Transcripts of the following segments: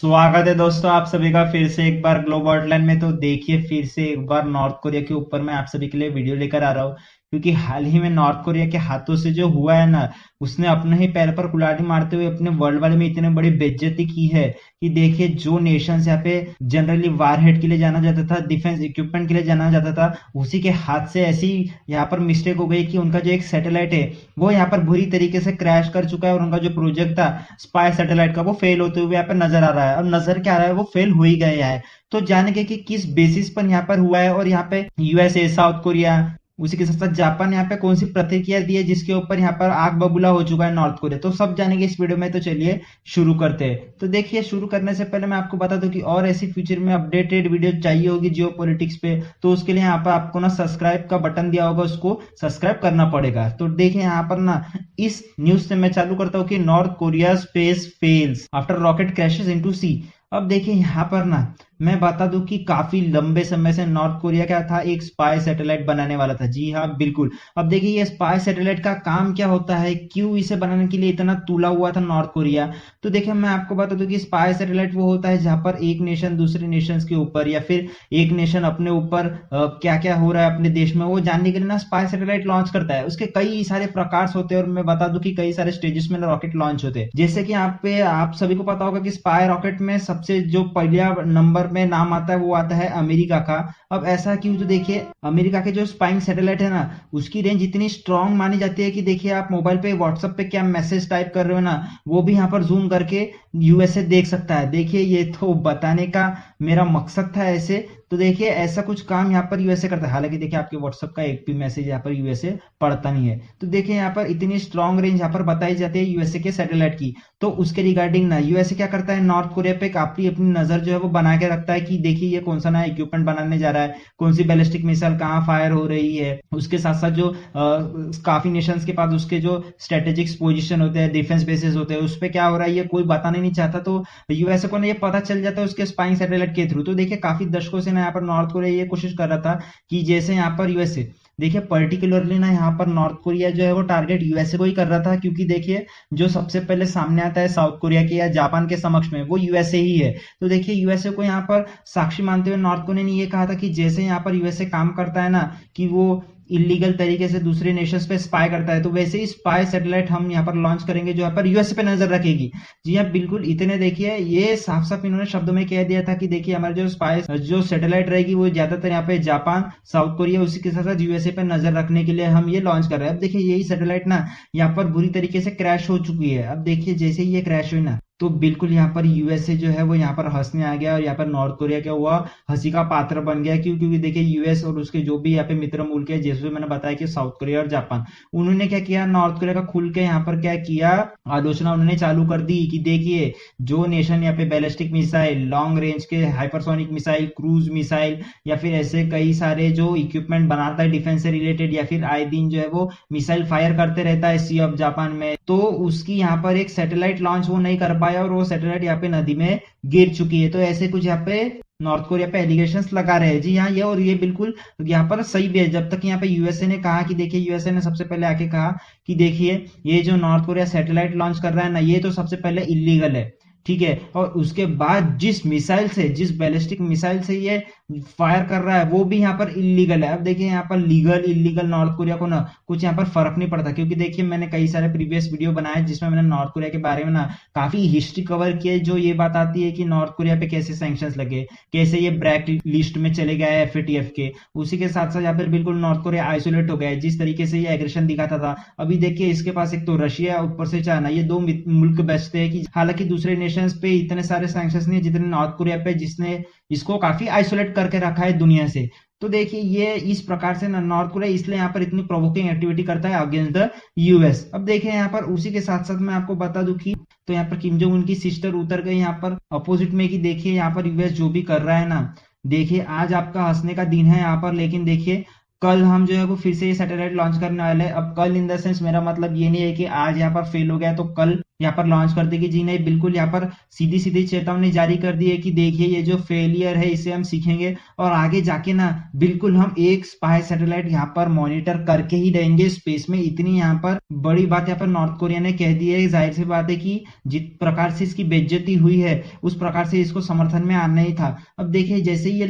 स्वागत है दोस्तों आप सभी का फिर से एक बार ग्लोबल आउटलाइन में। तो देखिए फिर से एक बार नॉर्थ कोरिया के ऊपर मैं आप सभी के लिए वीडियो लेकर आ रहा हूँ, क्योंकि हाल ही में नॉर्थ कोरिया के हाथों से जो हुआ है ना, उसने अपने ही पैर पर कुल्हाड़ी मारते हुए अपने वर्ल्ड वार में इतने बड़ी बेइज्जती की है कि देखिए जो नेशंस यहाँ पे जनरली वारहेड के लिए जाना जाता था, डिफेंस इक्विपमेंट के लिए जाना जाता था, उसी के हाथ से ऐसी यहाँ पर मिस्टेक हो गई कि उनका जो एक सैटेलाइट है वो यहाँ पर बुरी तरीके से क्रैश कर चुका है और उनका जो प्रोजेक्ट था स्पाई सैटेलाइट का वो फेल होते हुए यहाँ पर नजर आ रहा है। और नजर क्या आ रहा है, वो फेल हो ही गया है। तो जानेंगे कि किस बेसिस पर यहाँ पर हुआ है और यहाँ पे यूएसए, साउथ कोरिया, उसी के साथ साथ जापान यहाँ पे कौन सी प्रतिक्रिया दी है जिसके ऊपर यहाँ पर आग बबूला हो चुका है नॉर्थ कोरिया। तो सब जानेंगे इस वीडियो में। तो चलिए शुरू करते हैं। तो देखिए शुरू करने से पहले मैं आपको बता दूं कि और ऐसी फ्यूचर में अपडेटेड वीडियो चाहिए होगी जियो पॉलिटिक्स पे, तो उसके लिए यहाँ पर आपको ना सब्सक्राइब का बटन दिया होगा, उसको सब्सक्राइब करना पड़ेगा। तो देखिए यहाँ पर ना इस न्यूज से मैं चालू करता हूँ कि North Korea space fails after rocket crashes into sea. अब देखिए यहाँ पर ना मैं बता दूं कि काफी लंबे समय से नॉर्थ कोरिया क्या था, एक स्पाई सैटेलाइट बनाने वाला था। जी हाँ बिल्कुल। अब देखिए ये स्पाई सैटेलाइट का काम क्या होता है, क्यों इसे बनाने के लिए इतना तुला हुआ था नॉर्थ कोरिया। तो देखिए मैं आपको बता दूं कि स्पाई सैटेलाइट वो होता है जहां पर एक नेशन दूसरे नेशन के ऊपर या फिर एक नेशन अपने ऊपर क्या क्या हो रहा है अपने देश में वो जानने के लिए ना स्पाई सैटेलाइट लॉन्च करता है। उसके कई सारे प्रकार होते हैं और मैं बता दूं कि कई सारे स्टेजेस में रॉकेट लॉन्च होते हैं। जैसे कि यहाँ पे आप सभी को पता होगा कि स्पाई रॉकेट में सबसे जो पहला नंबर में नाम आता है वो आता है अमेरिका का। अब ऐसा क्यों, तो देखिए अमेरिका के जो स्पाइंग सैटेलाइट है ना, उसकी रेंज इतनी स्ट्रांग मानी जाती है कि देखिए आप मोबाइल पे व्हाट्सएप पे क्या मैसेज टाइप कर रहे हो ना, वो भी यहाँ पर जूम करके यूएसए देख सकता है। देखिए ये तो बताने का मेरा मकसद था ऐसे। तो देखिए ऐसा कुछ काम यहाँ पर यूएसए करता है। हालांकि देखिए आपके व्हाट्सएप का एक भी मैसेज यहाँ पर यूएसए पढ़ता नहीं है। तो देखिए यहाँ पर इतनी स्ट्रांग रेंज यहाँ पर बताई जाती है यूएसए के सैटेलाइट की। तो उसके रिगार्डिंग ना यूएसए क्या करता है, नॉर्थ कोरिया पे काफी अपनी नजर जो है वो बना के रखता है कि देखिए ये कौन सा नया इक्विपमेंट बनाने जा रहा है, कौन सी बैलिस्टिक मिसाइल कहाँ फायर हो रही है। उसके साथ साथ जो काफी नेशंस के पास उसके जो स्ट्रेटेजिक पोजीशन होते हैं, डिफेंस बेसिस होते हैं, उस पर क्या हो रहा है ये कोई बताना नहीं चाहता। तो यूएसए को ना ये पता चल जाता है उसके स्पाइंग सैटेलाइट के थ्रू। तो देखिए काफी दशकों से ना यहाँ पर नॉर्थ कोरिया ये कोशिश कर रहा था कि जैसे यहाँ पर यूएसए, देखिए पर्टिकुलरली ना यहाँ पर नॉर्थ कोरिया जो है वो टारगेट यूएसए को ही कर रहा था, क्योंकि देखिए जो सबसे पहले सामने आता है साउथ कोरिया के या जापान के समक्ष में वो यूएसए ही है। तो देखिए यूएसए को यहाँ पर साक्षी मानते हुए नॉर्थ कोरिया ने ये कहा था कि जैसे यहाँ पर यूएसए काम करता है ना कि वो इलीगल तरीके से दूसरे नेशंस पे स्पाई करता है, तो वैसे ही स्पाई सैटेलाइट हम यहाँ पर लॉन्च करेंगे जो यहाँ पर यूएसए पे नजर रखेगी। जी हाँ बिल्कुल। इतने देखिए ये साफ साफ इन्होंने शब्दों में कह दिया था कि देखिए हमारे जो स्पाई जो सैटेलाइट रहेगी वो ज्यादातर यहाँ पे जापान, साउथ कोरिया, उसी के साथ साथ यूएसए पे नजर रखने के लिए हम ये लॉन्च कर रहे हैं। अब देखिए यही सैटेलाइट ना यहाँ पर बुरी तरीके से क्रैश हो चुकी है। अब देखिए जैसे ही ये क्रैश हुई ना, तो बिल्कुल यहाँ पर यूएसए जो है वो यहाँ पर हंसने आ गया और यहाँ पर नॉर्थ कोरिया क्या हुआ, हंसी का पात्र बन गया। क्यों, क्योंकि देखिए यूएस और उसके जो भी यहाँ पे मित्र मुल्क है, जैसे मैंने बताया कि साउथ कोरिया और जापान, उन्होंने क्या किया, नॉर्थ कोरिया का खुल के यहाँ पर क्या किया, आलोचना उन्होंने चालू कर दी कि देखिए जो नेशन यहाँ पे बैलिस्टिक मिसाइल, लॉन्ग रेंज के हाइपरसोनिक मिसाइल, क्रूज मिसाइल या फिर ऐसे कई सारे जो इक्विपमेंट बनाता है डिफेंस से रिलेटेड, या फिर आए दिन जो है वो मिसाइल फायर करते रहता है सी ऑफ जापान में, तो उसकी यहाँ पर एक सैटेलाइट लॉन्च वो नहीं कर पाया और वो सैटेलाइट यहाँ पे नदी में गिर चुकी है। तो ऐसे कुछ यहाँ पे नॉर्थ कोरिया पे एलिगेशंस लगा रहे हैं। जी हाँ ये और ये बिल्कुल यहाँ पर सही भी है। जब तक यहाँ पे यूएसए ने कहा कि देखिए यूएसए ने सबसे पहले आके कहा कि देखिए ये जो नॉर्थ कोरिया सैटेलाइट लॉन्च कर रहा है ना, ये तो सबसे पहले इलीगल है, ठीक है। और उसके बाद जिस मिसाइल से, जिस बैलिस्टिक मिसाइल से ये फायर कर रहा है वो भी यहाँ पर इलीगल है। अब देखिए यहाँ पर लीगल इलीगल नॉर्थ कोरिया को ना कुछ यहाँ पर फर्क नहीं पड़ता, क्योंकि देखिए मैंने कई सारे प्रीवियस वीडियो बनाए जिसमें मैंने नॉर्थ कोरिया के बारे में ना काफी हिस्ट्री कवर की है, जो ये बात आती है कि नॉर्थ कोरिया पे कैसे सैंक्शंस लगे, कैसे ये ब्लैक लिस्ट में चले गए एफएटीएफ के। उसी के साथ साथ यहाँ पर बिल्कुल नॉर्थ कोरिया आइसोलेट हो गया, जिस तरीके से ये एग्रेशन दिखाता था। अभी देखिए इसके पास एक तो रशिया, ऊपर से चाइना, ये दो मुल्क बचते हैं कि हालांकि दूसरे नेशंस पे इतने सारे सैंक्शंस नहीं जितने नॉर्थ कोरिया पे, जिसने इसको काफी आइसोलेट करके रखा है दुनिया से। तो देखिए ये इस प्रकार से नॉर्थ कोरिया इसलिए यहाँ पर इतनी प्रोवोकिंग एक्टिविटी करता है अगेंस्ट द यूएस। अब देखिए यहाँ पर उसी के साथ साथ मैं आपको बता दूं कि तो यहाँ पर किम जोंग उन की सिस्टर उतर गई यहाँ पर अपोजिट में कि देखिए यहाँ पर यूएस जो भी कर रहा है ना, देखिए आज आपका हंसने का दिन है यहाँ पर, लेकिन देखिए कल हम जो है वो फिर से ये सैटेलाइट लॉन्च करने वाले हैं। अब कल इन द सेंस मेरा मतलब ये नहीं है कि आज यहाँ पर फेल हो गया तो कल यहाँ पर लॉन्च कर देगी? जी नहीं, बिल्कुल यहाँ पर सीधी सीधी चेतावनी जारी कर दी है कि देखिए ये जो फेलियर है इसे हम सीखेंगे और आगे जाके ना बिल्कुल हम एक स्पाई सैटेलाइट यहाँ पर मॉनिटर करके ही रहेंगे स्पेस में। इतनी यहाँ पर बड़ी बात यहाँ पर नॉर्थ कोरिया ने कह दी है। जाहिर सी बात है कि जिस प्रकार से इसकी बेइज्जती हुई है उस प्रकार से इसको समर्थन में आना ही था। अब देखिए जैसे ही ये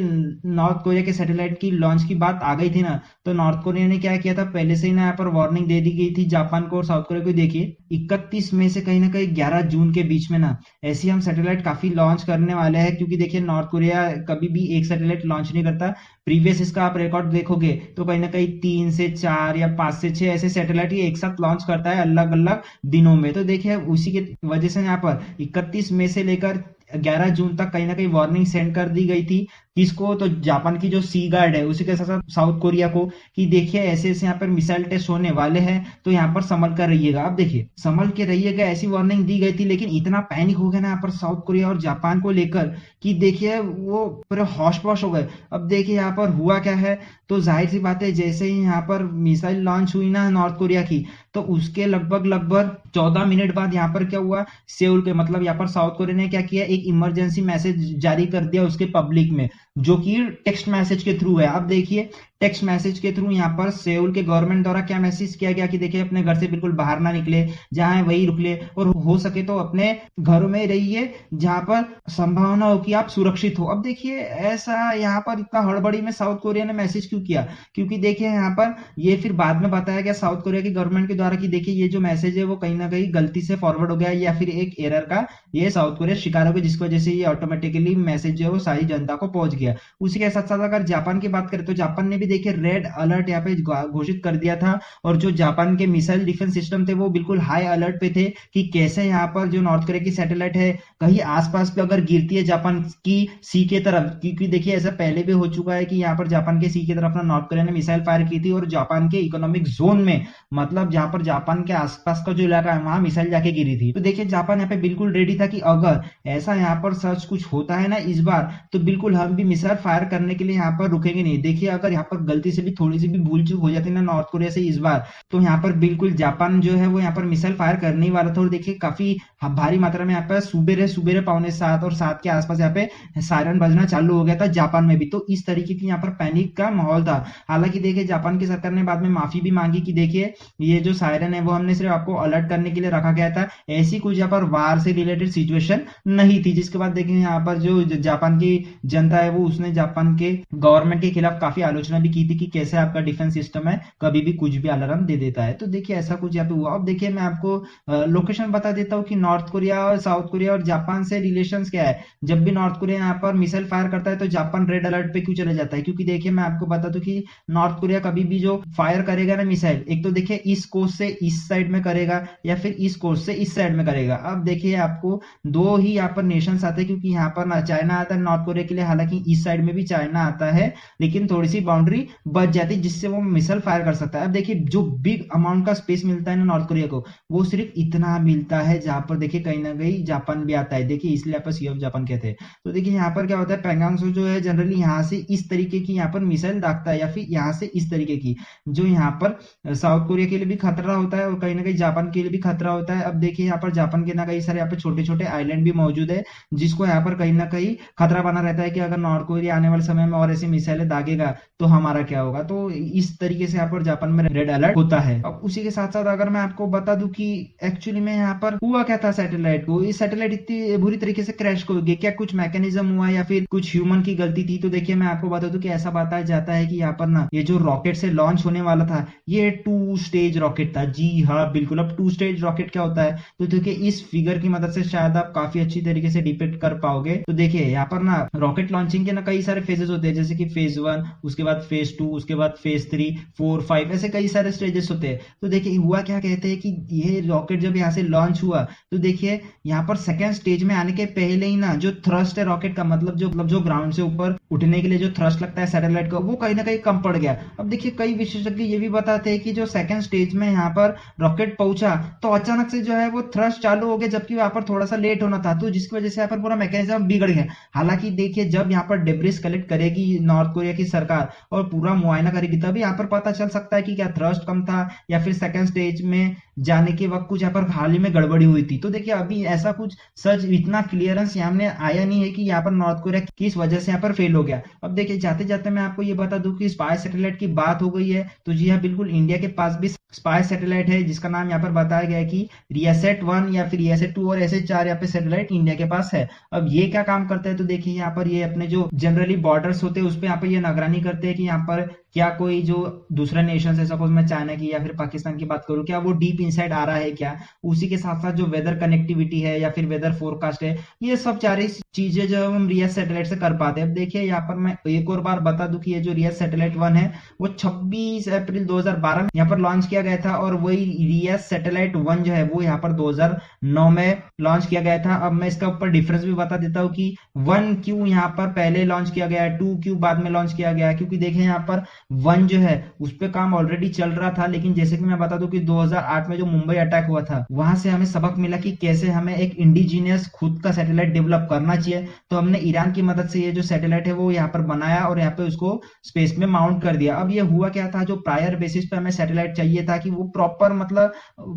नॉर्थ कोरिया के सैटेलाइट की लॉन्च की बात आ गई थी ना, तो नॉर्थ कोरिया ने क्या किया था, पहले से ही ना यहाँ पर वार्निंग दे दी गई थी जापान को और साउथ कोरिया को। देखिए 31 मई से कहीं ना कहीं 11 जून के बीच में ना ऐसे हम सैटेलाइट काफी लॉन्च करने वाले हैं, क्योंकि देखिए नॉर्थ कोरिया कभी भी एक सैटेलाइट लॉन्च नहीं करता। प्रीवियस इसका आप रिकॉर्ड देखोगे तो कहीं ना कहीं 3 से 4 या 5 से 6 ऐसे सैटेलाइट ये एक साथ लॉन्च करता है अलग अलग दिनों में। तो देखिए उसी की वजह से यहाँ पर 31 मई से लेकर 11 जून तक कहीं ना कहीं वार्निंग सेंड कर दी गई थी। किसको? तो जापान की जो सी गार्ड है उसी के साथ साथ साउथ कोरिया को, कि देखिए ऐसे ऐसे यहाँ पर मिसाइल टेस्ट होने वाले हैं तो यहाँ पर संभल कर रहिएगा। अब देखिए संभल के रहिएगा ऐसी वार्निंग दी गई थी, लेकिन इतना पैनिक हो गया ना यहाँ पर साउथ कोरिया और जापान को लेकर कि देखिए वो पूरे होश पोश हो गए। अब देखिए यहाँ पर हुआ क्या है, तो जाहिर सी बात है जैसे ही यहाँ पर मिसाइल लॉन्च हुई ना नॉर्थ कोरिया की, तो उसके लगभग 14 मिनट बाद यहाँ पर क्या हुआ, सेउल के मतलब यहाँ पर साउथ कोरिया ने क्या किया, एक इमरजेंसी मैसेज जारी कर दिया उसके पब्लिक में, जो कि टेक्स्ट मैसेज के थ्रू है। अब देखिए टेक्स्ट मैसेज के थ्रू यहाँ पर सेउल के गवर्नमेंट द्वारा क्या मैसेज किया गया कि देखिए अपने घर से बिल्कुल बाहर ना निकले, जहां है वही रुक ले और हो सके तो अपने घरों में रहिए जहां पर संभावना हो कि आप सुरक्षित हो। अब देखिए ऐसा यहाँ पर इतना हड़बड़ी में साउथ कोरिया ने मैसेज क्यों किया, क्योंकि देखिए यहाँ पर ये फिर बाद में बताया गया साउथ कोरिया की गवर्नमेंट के द्वारा कि देखिए ये जो मैसेज है वो कहीं ना कहीं गलती से फॉरवर्ड हो गया या फिर एक एरर का ये साउथ कोरिया शिकार हो गया, जिसकी वजह से ये ऑटोमेटिकली मैसेज जो है वो सारी जनता को पहुंच गया। उसी के साथ साथ अगर जापान की बात करें तो जापान ने भी देखिए रेड अलर्ट यहाँ पे घोषित कर दिया था, और जो जापान के मिसाइल डिफेंस सिस्टम थे वो बिल्कुल हाई अलर्ट पे थे कि कैसे यहाँ पर जो नॉर्थ कोरिया की सैटेलाइट है कहीं आसपास पे अगर गिरती है जापान की सी के तरफ, क्योंकि देखिए ऐसा पहले भी हो चुका है कि यहाँ पर जापान के सी की तरफ ना नॉर्थ कोरिया ने मिसाइल फायर की थी और जापान के इकोनॉमिक जोन में, मतलब जहां पर जापान के आसपास का जो इलाका है वहां मिसाइल जाके गिरी थी। तो देखिए जापान यहाँ पे बिल्कुल रेडी था कि अगर ऐसा यहाँ पर सच कुछ होता है ना इस बार, तो बिल्कुल हम भी मिसाइल फायर करने के लिए यहाँ पर रुकेंगे नहीं। देखिए अगर यहाँ पर गलती से भी थोड़ी सी भी भूल चूक हो जाती ना नॉर्थ कोरिया से इस बार, तो यहाँ पर बिल्कुल जापान जो है वो यहाँ पर मिसाइल फायर करने ही वाला था। और देखिए काफी भारी मात्रा में यहाँ पर सुबेरे 6:45 और 7 के आसपास यहाँ पे सायरन बजना चालू हो गया था जापान में भी। तो इस तरीके की यहाँ पर पैनिक का माहौल था। हालांकि देखिए जापान की सरकार ने बाद में माफी भी मांगी कि देखिए ये जो सायरन है वो हमने सिर्फ आपको अलर्ट करने के लिए रखा गया था, ऐसी कुछ यहाँ पर वार से रिलेटेड सिचुएशन नहीं थी। जिसके बाद देखिए यहाँ पर जो जापान की जनता है वो उसने जापान के गवर्नमेंट के खिलाफ काफी आलोचना भी की थी कि कैसे आपका डिफेंस सिस्टम है कभी भी कुछ भी अलार्म दे देता है। तो देखिए ऐसा कुछ यहाँ पे हुआ। अब देखिए मैं आपको लोकेशन बता देता हूँ कि नॉर्थ कोरिया और साउथ कोरिया और जापान से रिलेशंस क्या है। जब भी नॉर्थ कोरिया यहाँ पर मिसाइल फायर करता है तो जापान रेड अलर्ट पे क्यों चले जाता है, क्योंकि देखिए मैं आपको बता दूं कि नॉर्थ कोरिया कभी भी जो फायर करेगा ना मिसाइल, एक तो देखिए ईस्ट कोस्ट से ईस्ट साइड में करेगा या फिर ईस्ट कोस्ट से ईस्ट साइड में करेगा। अब देखिए आपको दो ही यहाँ पर नेशंस आते हैं, क्योंकि यहाँ पर ना चाइना आता है नॉर्थ कोरिया के लिए, हालांकि ईस्ट साइड में भी चाइना आता है लेकिन थोड़ी सी बाउंड्री बच जाती है जिससे वो मिसाइल फायर कर सकता है। अब देखिए जो बिग अमाउंट का स्पेस मिलता है ना नॉर्थ कोरिया को, वो सिर्फ इतना मिलता है जहां पर देखिए कहीं ना कहीं जापान भी आता है। देखिए इसलिए आप सी ऑफ जापान कहते हैं। तो देखिए यहाँ पर क्या होता है, पैंगांग त्सो जो है जनरली यहाँ से इस तरीके की यहाँ पर मिसाइल दागता है या फिर यहाँ से इस तरीके की, जो यहाँ पर साउथ कोरिया के लिए भी खतरा होता है और कहीं ना कहीं जापान के लिए भी खतरा होता है। अब देखिए यहाँ पर जापान के ना कई सारे यहाँ पे छोटे छोटे आइलैंड भी मौजूद है, जिसको यहाँ पर कहीं ना कहीं खतरा बना रहता है कि अगर नॉर्थ कोरिया आने वाले समय में और ऐसी मिसाइलें दागेगा तो हमारा क्या होगा। तो इस तरीके से यहाँ पर जापान में रेड अलर्ट होता है। अब उसी के साथ साथ अगर मैं आपको बता दूं कि एक्चुअली में यहाँ पर हुआ क्या था सैटेलाइट को, इस सैटेलाइट इतनी बुरी तरीके से क्रैश हो गई, क्या कुछ मैकेनिज्म हुआ या फिर कुछ ह्यूमन की गलती थी। तो देखिए मैं आपको बता दूं कि ऐसा बताया जाता है कि यहाँ पर ना ये जो रॉकेट से लॉन्च होने वाला था ये 2 स्टेज रॉकेट था। जी हाँ बिल्कुल। अब 2 स्टेज रॉकेट क्या होता है, तो देखिए इस फिगर की मदद से शायद आप काफी अच्छी तरीके से डिपेक्ट कर पाओगे। तो देखिए यहाँ पर ना रॉकेट लॉन्चिंग के ना कई सारे फेजेस होते हैं, जैसे कि फेज 1, उसके बाद फेज 2, उसके बाद फेज 3, 4, 5, ऐसे कई सारे स्टेजेस होते हैं। तो देखिए हुआ क्या, कहते हैं कि ये रॉकेट जब यहाँ से लॉन्च हुआ तो देखिए यहाँ पर सेकेंड स्टेज में आने के पहले ही ना जो थ्रस्ट है रॉकेट का, मतलब जो ग्राउंड से ऊपर उठने के लिए जो थ्रस्ट लगता है सैटेलाइट का, वो कहीं ना कहीं कम पड़ गया। अब देखिए कई विशेषज्ञ ये भी बताते हैं कि जो सेकंड स्टेज में यहाँ पर रॉकेट पहुंचा तो अचानक से जो है वो थ्रस्ट चालू हो गया, जबकि वहां पर थोड़ा सा लेट होना था, तो जिसकी वजह से यहाँ पर पूरा मैकेनिज्म बिगड़ गया। हालांकि देखिए जब यहाँ पर डेब्रिस कलेक्ट करेगी नॉर्थ कोरिया की सरकार और पूरा मुआयना करेगी, तभी यहाँ पर पता चल सकता है कि क्या थ्रस्ट कम था या फिर सेकंड स्टेज में जाने के वक्त कुछ यहाँ पर हाल ही में गड़बड़ी हुई थी। तो देखिए अभी ऐसा कुछ सच इतना क्लियरेंस सामने आया नहीं है कि यहाँ पर नॉर्थ कोरिया किस वजह से यहाँ पर फेल हो गया। अब देखिए जाते जाते मैं आपको ये बता दूं कि स्पाई सैटेलाइट की बात हो गई है, तो जी हाँ बिल्कुल इंडिया के पास भी स्पाई सैटेलाइट है जिसका नाम यहाँ पर बताया गया है कि रियासेट 1 या फिर रियासेट 2 और ऐसे 4 यहाँ पे सैटेलाइट इंडिया के पास है। अब ये क्या काम करता है, तो देखिए यहाँ पर ये अपने जो जनरली बॉर्डर्स होते हैं उस पर यहाँ पर ये निगरानी करते हैं कि यहाँ पर क्या कोई जो दूसरा नेशन है, सपोज मैं चाइना की या फिर पाकिस्तान की बात करूं, क्या वो डीप इनसाइड आ रहा है क्या। उसी के साथ साथ जो वेदर कनेक्टिविटी है या फिर वेदर फोरकास्ट है, ये सब सारी चीजें जो हम रियास सैटेलाइट से कर पाते हैं। अब देखिए यहाँ पर मैं एक और बार बता दूं कि ये जो रियास सैटेलाइट 1 है वो 26 अप्रैल 2012 में यहाँ पर लॉन्च किया गया था, और वही रियास सैटेलाइट 1 जो है वो यहाँ पर 2009 में लॉन्च किया गया था। अब मैं इसका ऊपर डिफरेंस भी बता देता हूँ कि 1 क्यों यहाँ पर पहले लॉन्च किया गया है, 2 क्यों बाद में लॉन्च किया गया है। क्योंकि देखिए यहाँ पर 1 जो है उस पर काम ऑलरेडी चल रहा था, लेकिन जैसे कि मैं बता दूं कि 2008 में जो मुंबई अटैक हुआ था वहां से हमें सबक मिला कि कैसे हमें एक इंडिजीनियस खुद का सैटेलाइट डेवलप करना चाहिए। तो हमने ईरान की मदद से ये जो सैटेलाइट है वो यहाँ पर बनाया और यहाँ पे उसको स्पेस में माउंट कर दिया। अब ये हुआ क्या था, जो प्रायर बेसिस पे हमें सैटेलाइट चाहिए था कि वो प्रॉपर मतलब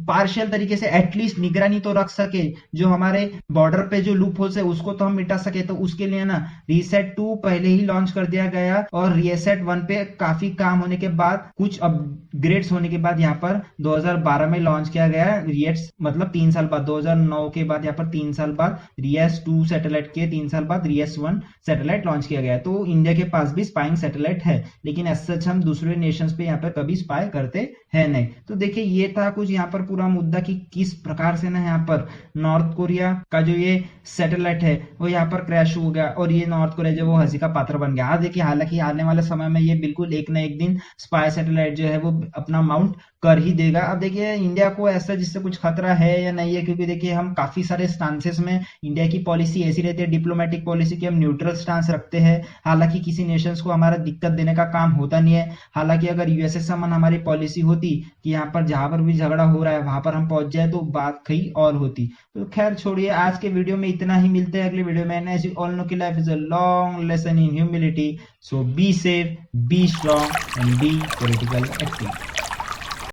पार्शियल तरीके से एटलीस्ट निगरानी तो रख सके, जो हमारे बॉर्डर पे जो लूप होल्स है उसको तो हम मिटा सके। तो उसके लिए ना रीसेट 2 पहले ही लॉन्च कर दिया गया, और रीसेट 1 पे काफी काम होने के बाद कुछ अपग्रेड्स होने के बाद यहाँ पर 2012 में लॉन्च किया गया रियस, मतलब 3 साल बाद 2009 के बाद यहाँ पर 3 साल बाद रियस 2 सैटेलाइट के 3 साल बाद रियस 1 सैटेलाइट लॉन्च किया गया। तो इंडिया के पास भी स्पाइंग सैटेलाइट है, लेकिन एज सच हम दूसरे नेशंस पे यहाँ पर कभी स्पाई करते हैं नहीं। तो देखिए ये था कुछ यहाँ पर पूरा मुद्दा कि किस प्रकार से ना यहाँ पर नॉर्थ कोरिया का जो ये सैटेलाइट है वो यहाँ पर क्रैश हो गया, और ये नॉर्थ कोरिया जो वो हंसी का पात्र बन गया। देखिए हालांकि आने वाले समय में ये बिल्कुल एक ना एक दिन स्पाई सैटेलाइट जो है वो अपना माउंट कर ही देगा। अब देखिए इंडिया को ऐसा जिससे कुछ खतरा है या नहीं है, क्योंकि देखिए हम काफी सारे स्टांसेस में इंडिया की पॉलिसी ऐसी रहती है, डिप्लोमेटिक पॉलिसी की हम न्यूट्रल स्टांस रखते हैं। हालांकि किसी नेशंस को हमारा दिक्कत देने का काम होता नहीं है। हालांकि अगर यूएसए समन हमारी पॉलिसी होती कि यहाँ पर जहां पर भी झगड़ा हो रहा है वहां पर हम पहुंच जाए तो बात कहीं और होती। तो खैर छोड़िए, आज के वीडियो में इतना ही। मिलते हैं अगले वीडियो में। एज यू ऑल नो कि life is a long lesson in humility, so be safe, be strong and be political active.